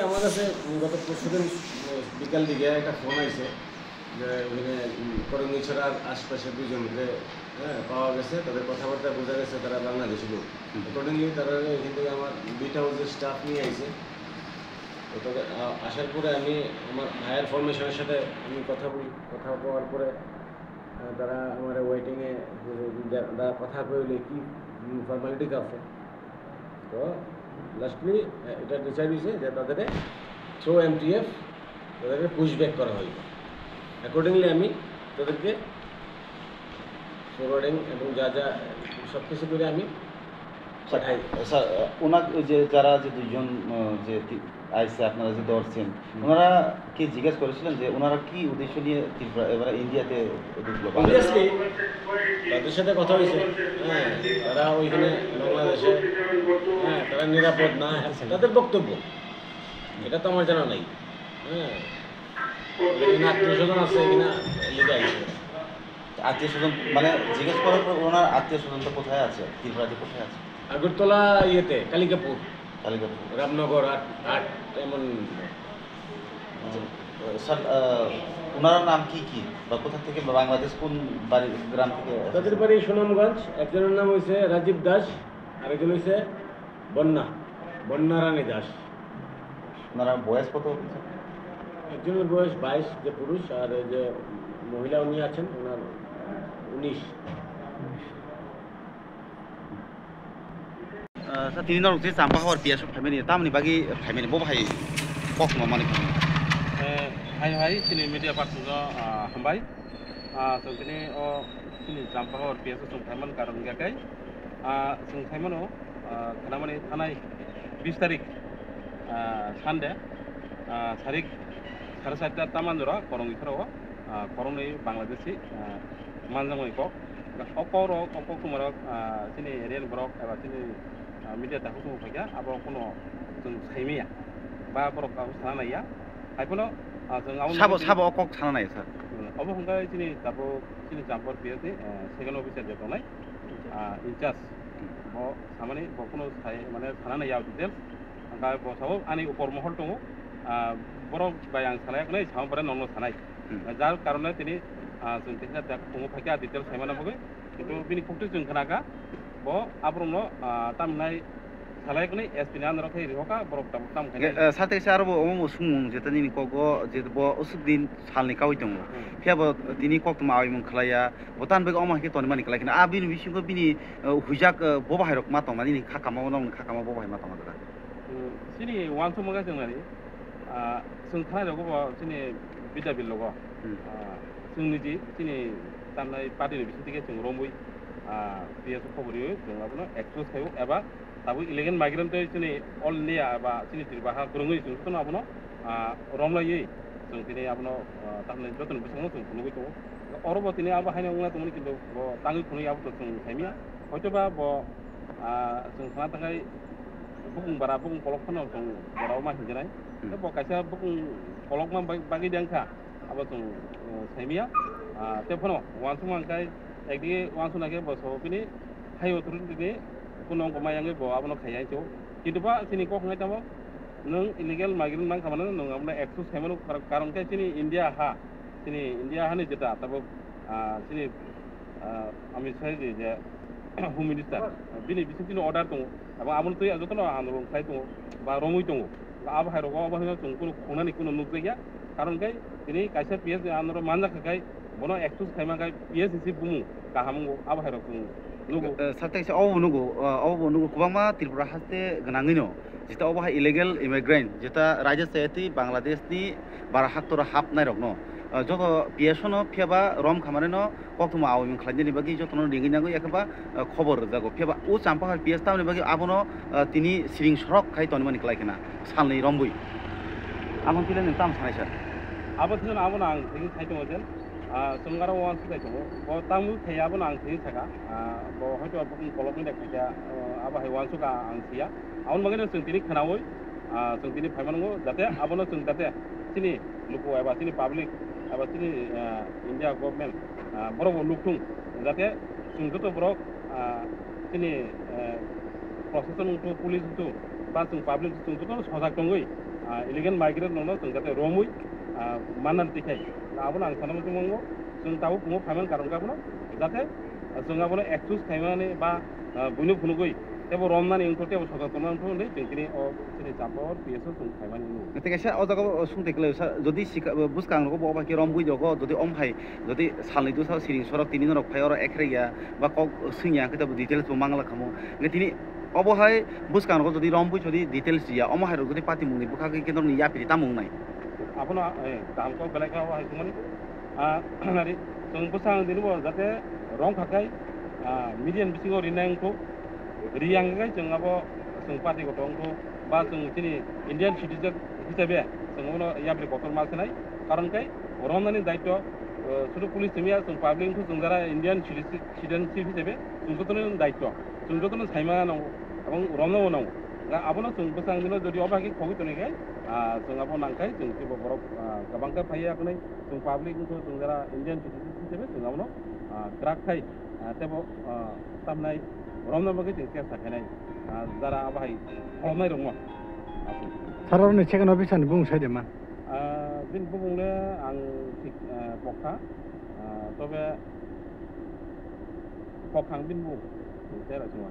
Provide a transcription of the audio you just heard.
আমার কাছে গত পরশুদিন বিকাল দিকে একটা ফোন আইছে যে ওখানে করঙ্গি ছড়ার আশপাশে দুজনকে পাওয়া গেছে, তাদের কথাবার্তা বোঝা গেছে তারা বাংলাদেশি লোক। অ্যাকর্ডিংলি তারা এখান থেকে আমার বিট হাউসের স্টাফ নিয়ে আইছে। তো তবে আসার পরে আমি আমার হায়ার ফরমেশনের সাথে আমি কথা বলার পরে তারা আমার ওয়েটিংয়ে তারা কথা কইলে কি ফর্মালিটি আছে। তো লাস্টলি এটা ডিসাইড হয়েছে যে তাদের থ্রো এমটিএফ তাদেরকে পুশব্যাক করা হইবে। অ্যাকর্ডিংলি আমি তাদেরকে ফরওয়ার্ডিং এবং যা যা সব কিছু করে আমি পাঠাই। স্যার ওনার যে যারা যে দুইজন যে আইসে আপনারা যে ধরছেন, ওনারা কি জিজ্ঞেস করেছিলেন যে ওনারা কি উদ্দেশ্য নিয়ে ত্রিপুরা এবারে ইন্ডিয়াতে ঢুকলো? অবভিয়াসলি তাদের সাথে কথা হয়েছে, তারা ওইখানে বাংলাদেশে তারা নিরাপদ না, তাদের বক্তব্য, এটা তো আমার জানা নাই। এখানে আত্মীয় স্বজন আছে কিনা লিখে আইছে। আত্মীয় স্বজন মানে জিজ্ঞেস করার পর ওনার আত্মীয় স্বজনটা কোথায় আছে, ত্রিপুরাতে কোথায় আছে? আগরতলা ইয়েতে কালিকাপুর, রামনগর ৮ এমন। স্যার ওনার নাম কি কি বা কোথা থেকে, বাংলাদেশ কোন বাড়ি গ্রাম থেকে? তাদের বাড়ি সুনামগঞ্জ। একজনের নাম হয়েছে রাজীব দাস, আরেকজন হয়েছে বন্যা রানী দাস। ওনারা বয়স কত? একজনের বয়স 22, যে পুরুষ, আর যে মহিলা উনি আছেন ওনার 19। তিনি নরক যে চাম্পা হওয়ার পিয়াস ফ্যামিলি তামনি বাকি ফ্যামিলি বো ভাই কখনো মানে hai sini media person jo hambai so sini o sini jampa hor pia so thaiman karon ga kai sung thaiman o kana mane thanai 20 tarik sande tarik 7:30 taman jora korong ifro korong nei bangladeshi manjamoi ko okoro kumaro sini real brok aba sini media ta husu phaya abo kono sung thaimia ba brok ka sana ya hai kono সাব অকক থানা নাই sir of হংগাই চিনি তারপর চিনি jumper পিয়াতে second officer যে দনাই in charge ব সামানি বকনো মানে থানা নাই আউট ডিটেলস হংগাই বসাও আনি উপর মহল দङ বরং বাই আं সানাय नै সাম পরে নন সানাय যার কারণে তিনি जों তেখা দङ ফাইকা ডিটেলস সাইমানা বগে কিন্তু বিনি ফটো जों খানাকা ব আব্রমনো তামনাই সালাयखनै एसपी नान रखै रिहका बरक ताम खाय साथे सारो ओमो सुमुं जेतनि निकोगो जेबो उसुदिन सालनि कावै दङ फेबो दिनि कक्तमा आइमु खलाया भुटान बेग अमा के तनि मानि खलायखना आ बिनि बिसिंगो बिनि हुइजाक बो बाहायरक मा तंमानि खाकामा नं खाकामा बो बाहाय मा तंमा दा सिनि वानसो मगा जोंनारि जों थानाय रगो सिनि बिदा बिलगो जोंनि दि सिनि तामनाय पार्टिनि बिसितिके जों रमुइ बियासो खबरियो जों आबनो एक्सप्रेस खायो एबा ताबो इलेगेल माइग्रेंट जोंनि अल इंडिया बा जोंनि तिरबाहा गुरुङै जों खनो आबनो रमलायै जों दिनै आबनो तामने जतन बिसंनो जों खुनुगै दङ अरबो दिनै आबो हायना उंना दङ किन्तु ताङै खुनै आबो जों थाइमिया हयतोबा जों थाना थाखाय बुकुं बारा बुकुं कलक खनो जों बराव मा हिजनाय ब कायसा बुकुं कलक मा बागि देंखा आबो जों थाइमिया ते फनो वानसु मांखाय एकदिके वानसु नाके बसो बिनि हाय अथरिटि दिनै कुनों गमायांगे बो आबनो खायाय चो किन्तुबा सिनि को खंगाय तामो नों इलीगल माइग्रेंट नां खामानो नों आबनो एक्सेस खायमानो कारण के सिनि इंडिया हा नि जेता तब सिनि अमित शाह जे होम मिनिस्टार बिनि बिसिनि अर्डार दङ अब आबनो तै जतन आन्दोलन खाय दङ बा रमुइ दङ आब हायरगो आब हायनो जों कुनो खंनानि कुनो नुगैया कारण के दिनै कायसा पिएस आन्दोलन मानजाखाय बनो एक्सेस खायमाखाय पिएस इसे बुमु गाहामगो आब हायरग साथै औ नुगो गोबांमा त्रिपुरा हास्ते गोनाङैनो जेता अबहा इलिगेल इमिग्रेन्ट जेता राज्य सहित बांग्लादेशनि बारा हाक्तरा हाबनाय रक न जत पिएसनो फेबा रम खामारेनो कक्तमा आविम खालायनि बागि जतनो रिंगिनागो एकबा खबर जागो फेबा उ चाम्पा पिएस तामनि बागि आबनो तिनि सिरिं सरक खाय तनमानि खालायखना सालनै रमबुइ आमन पिलेन ताम सानाय सर आबोथन आबनो आं थिं खायदो जेन जोंगारा वान सुदाय दङ ब तामु थायाबो आं थिं थाका ब हयतो बुकुं कलकनि देखाया आबाहाय वान सुका आं थिया आउन मगेनो जों तिनि खोनावै जों तिनि फायमानगो जाते आबनो जों जाते सिनि लुको एबा सिनि पाब्लिक एबा सिनि इंडिया गभर्नमेंट बरबो लुकुं जाते जों जतो ब्रक सिनि प्रशासन पुलिस बा जों पाब्लिक जों जतो सजाग दङै illegal migrant no जों जाते romui manan tikai abona ang sanam tumongo जों tahu pungo payment karon ka bono जाते जों abono excuse kaimane ba bunu punugoi tebo romnani ingko tebo soda tonan to ne tengkini o sini chapor pieso जों kaimane nu nate kaisa o jaga sung tekle jodi buskang ko ba ki rom bui jogo jodi om hai jodi salni du sa siring sorok tini norok phai oro ekre ya ba kok singya kita details bo mangla khamo ne tini obohai buskang ko jodi rom bui jodi details ya om hai jodi pati mungni bukha ki kendor ni ya piti tamung nai abono dam ko belai ka wa kumani nari जों busang dinu bo jate rong khakai median bisingo rinang ko riyang ga जों abo जों party ko tong ko ba जों sini Indian citizen hisabe जों uno yapli botol masnai karon kai romnani daitto sudu police timia जों public ko जों jara Indian citizenship hisabe जों ko ton daitto जों ko ton saima nang abang romno nang ga abono जों busang dinu jodi obagi khogi toni gai जों abo nangkai जों tibo borok gabangka phaya kunai जों public ko जों jara Indian citizen hisabe जों abono drug khai tebo tamnai romno bagi जों kes sakhanai jara abai romnai rongmo 사람은 최근 어비san बुंसै दे मान दिन बुंनो आं थिक पखा तबे पखां बिन बुं तेरा जों